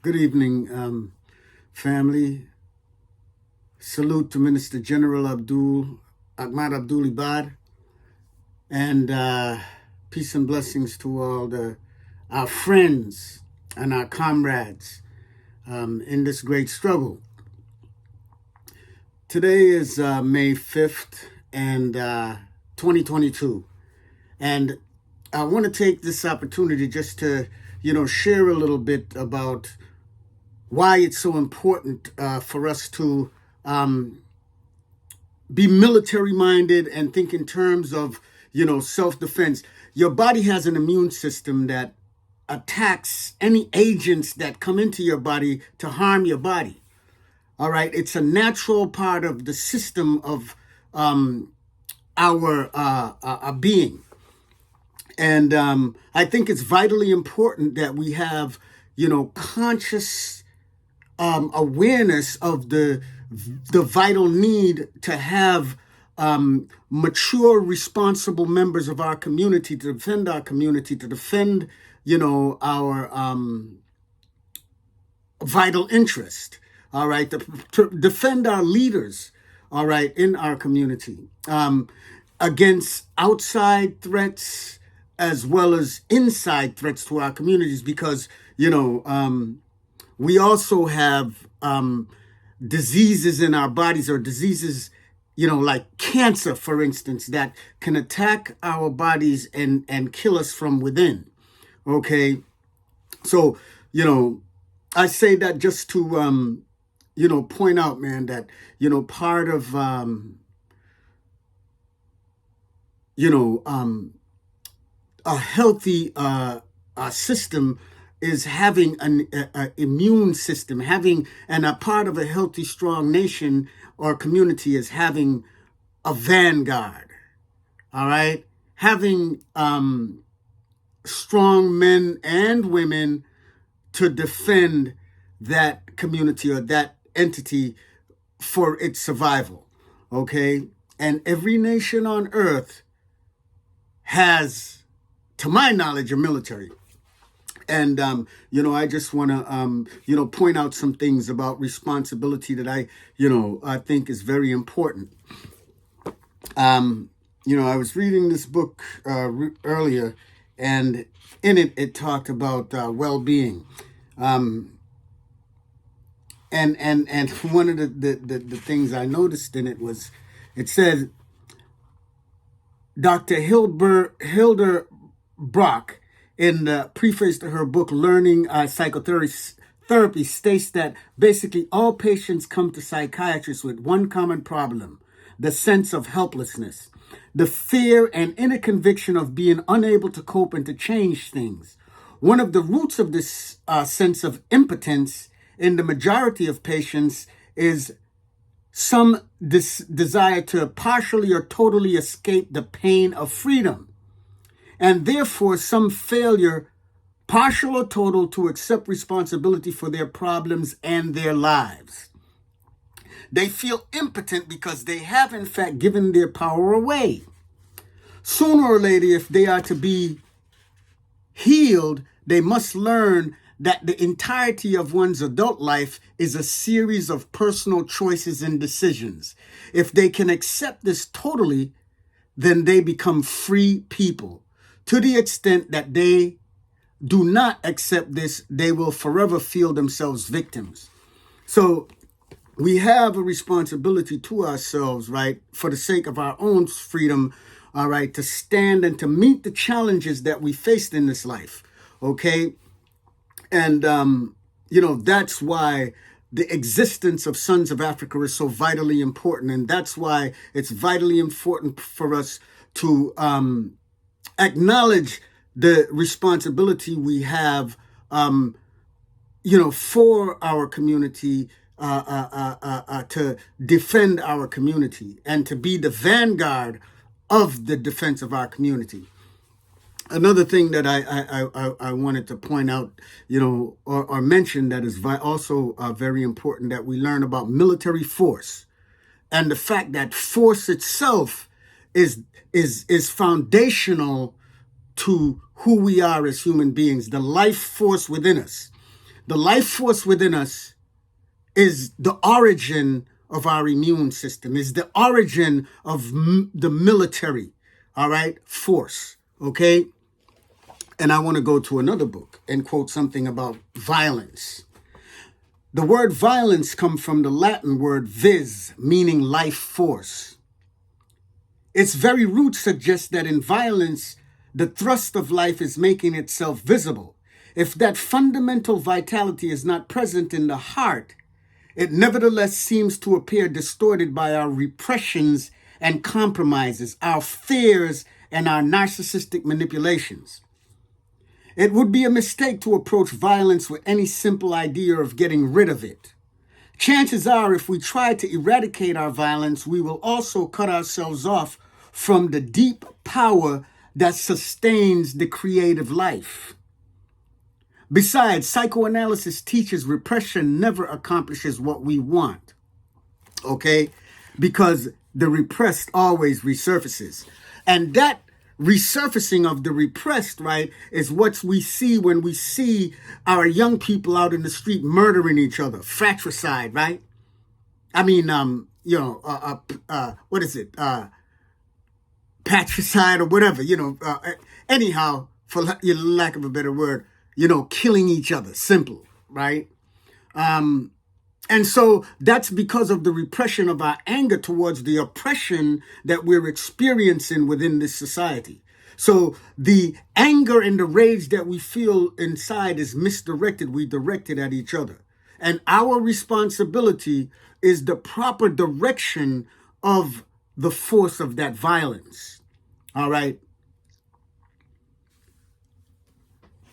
Good evening, family. Salute to Minister General Ahmad Abdul Ibad, and peace and blessings to all our friends and our comrades in this great struggle. Today is May 5th and 2022, and I want to take this opportunity just to, share a little bit about why it's so important for us to be military minded and think in terms of, self-defense. Your body has an immune system that attacks any agents that come into your body to harm your body. All right. It's a natural part of the system of our being. And I think it's vitally important that we have, conscious awareness of the vital need to have mature, responsible members of our community to defend our community, to defend, our vital interest. All right, to defend our leaders. All right, in our community against outside threats as well as inside threats to our communities, because we also have diseases in our bodies, or diseases, like cancer, for instance, that can attack our bodies and kill us from within. Okay. So, I say that just to, point out, man, that, part of, a healthy system is having an immune system, and a part of a healthy, strong nation or community is having a vanguard. All right, having strong men and women to defend that community or that entity for its survival. Okay, and every nation on earth has, to my knowledge, a military. And, I just want to, point out some things about responsibility that I think is very important. I was reading this book earlier, and in it talked about well-being. And one of the things I noticed in it was, it said, Dr. Hilda Brock, in the preface to her book, Learning Psychotherapy, states that basically all patients come to psychiatrists with one common problem: the sense of helplessness, the fear and inner conviction of being unable to cope and to change things. One of the roots of this sense of impotence in the majority of patients is some desire to partially or totally escape the pain of freedom, and therefore some failure, partial or total, to accept responsibility for their problems and their lives. They feel impotent because they have in fact given their power away. Sooner or later, if they are to be healed, they must learn that the entirety of one's adult life is a series of personal choices and decisions. If they can accept this totally, then they become free people. To the extent that they do not accept this, they will forever feel themselves victims. So we have a responsibility to ourselves, right, for the sake of our own freedom, all right, to stand and to meet the challenges that we faced in this life, okay? And, that's why the existence of Sons of Africa is so vitally important. And that's why it's vitally important for us to acknowledge the responsibility we have, for our community, to defend our community and to be the vanguard of the defense of our community. Another thing that I wanted to point out, or mention, that is also very important, that we learn about military force, and the fact that force itself is foundational to who we are as human beings, the life force within us. The life force within us is the origin of our immune system, is the origin of the military, all right, force, okay? And I want to go to another book and quote something about violence. The word violence comes from the Latin word vis, meaning life force. Its very root suggests that in violence, the thrust of life is making itself visible. If that fundamental vitality is not present in the heart, it nevertheless seems to appear distorted by our repressions and compromises, our fears and our narcissistic manipulations. It would be a mistake to approach violence with any simple idea of getting rid of it. Chances are, if we try to eradicate our violence, we will also cut ourselves off from the deep power that sustains the creative life. Besides, psychoanalysis teaches repression never accomplishes what we want, okay? Because the repressed always resurfaces. And that resurfacing of the repressed, right, is what we see when we see our young people out in the street murdering each other, fratricide, right? I mean, what is it? Patricide or whatever, anyhow, for lack of a better word, killing each other, simple, right? And so that's because of the repression of our anger towards the oppression that we're experiencing within this society. So the anger and the rage that we feel inside is misdirected. We direct it at each other. And our responsibility is the proper direction of the force of that violence. All right.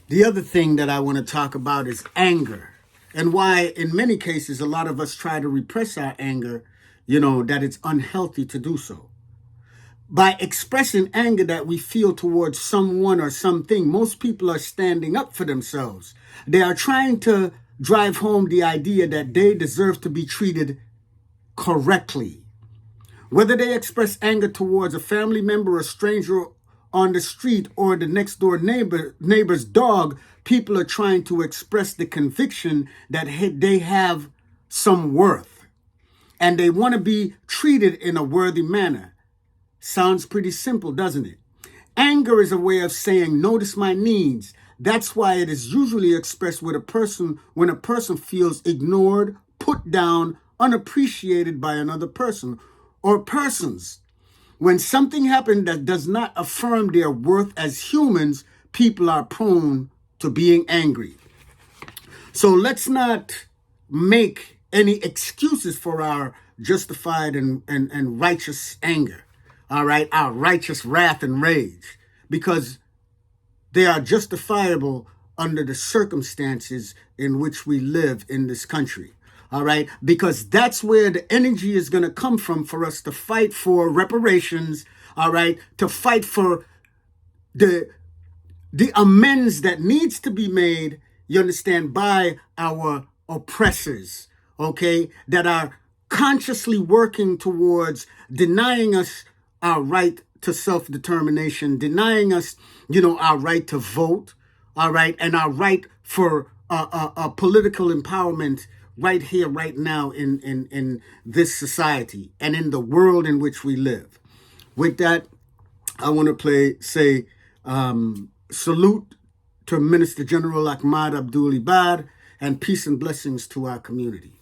The other thing that I want to talk about is anger. And why, in many cases, a lot of us try to repress our anger, that it's unhealthy to do so. By expressing anger that we feel towards someone or something, most people are standing up for themselves. They are trying to drive home the idea that they deserve to be treated correctly. Whether they express anger towards a family member, a stranger on the street, or the next door neighbor's dog, people are trying to express the conviction that they have some worth and they want to be treated in a worthy manner. Sounds pretty simple, doesn't it? Anger is a way of saying, notice my needs. That's why it is usually expressed with a person when a person feels ignored, put down, unappreciated by another person or persons. When something happens that does not affirm their worth as humans, people are prone to being angry. So let's not make any excuses for our justified and righteous anger, all right, our righteous wrath and rage, because they are justifiable under the circumstances in which we live in this country. All right, because that's where the energy is going to come from for us to fight for reparations, all right, to fight for the amends that needs to be made, you understand, by our oppressors, okay, that are consciously working towards denying us our right to self-determination, denying us, our right to vote, all right, and our right for political empowerment right here, right now in this society and in the world in which we live. With that, I want to say salute to Minister General Ahmad Abdul-Ibad and peace and blessings to our community.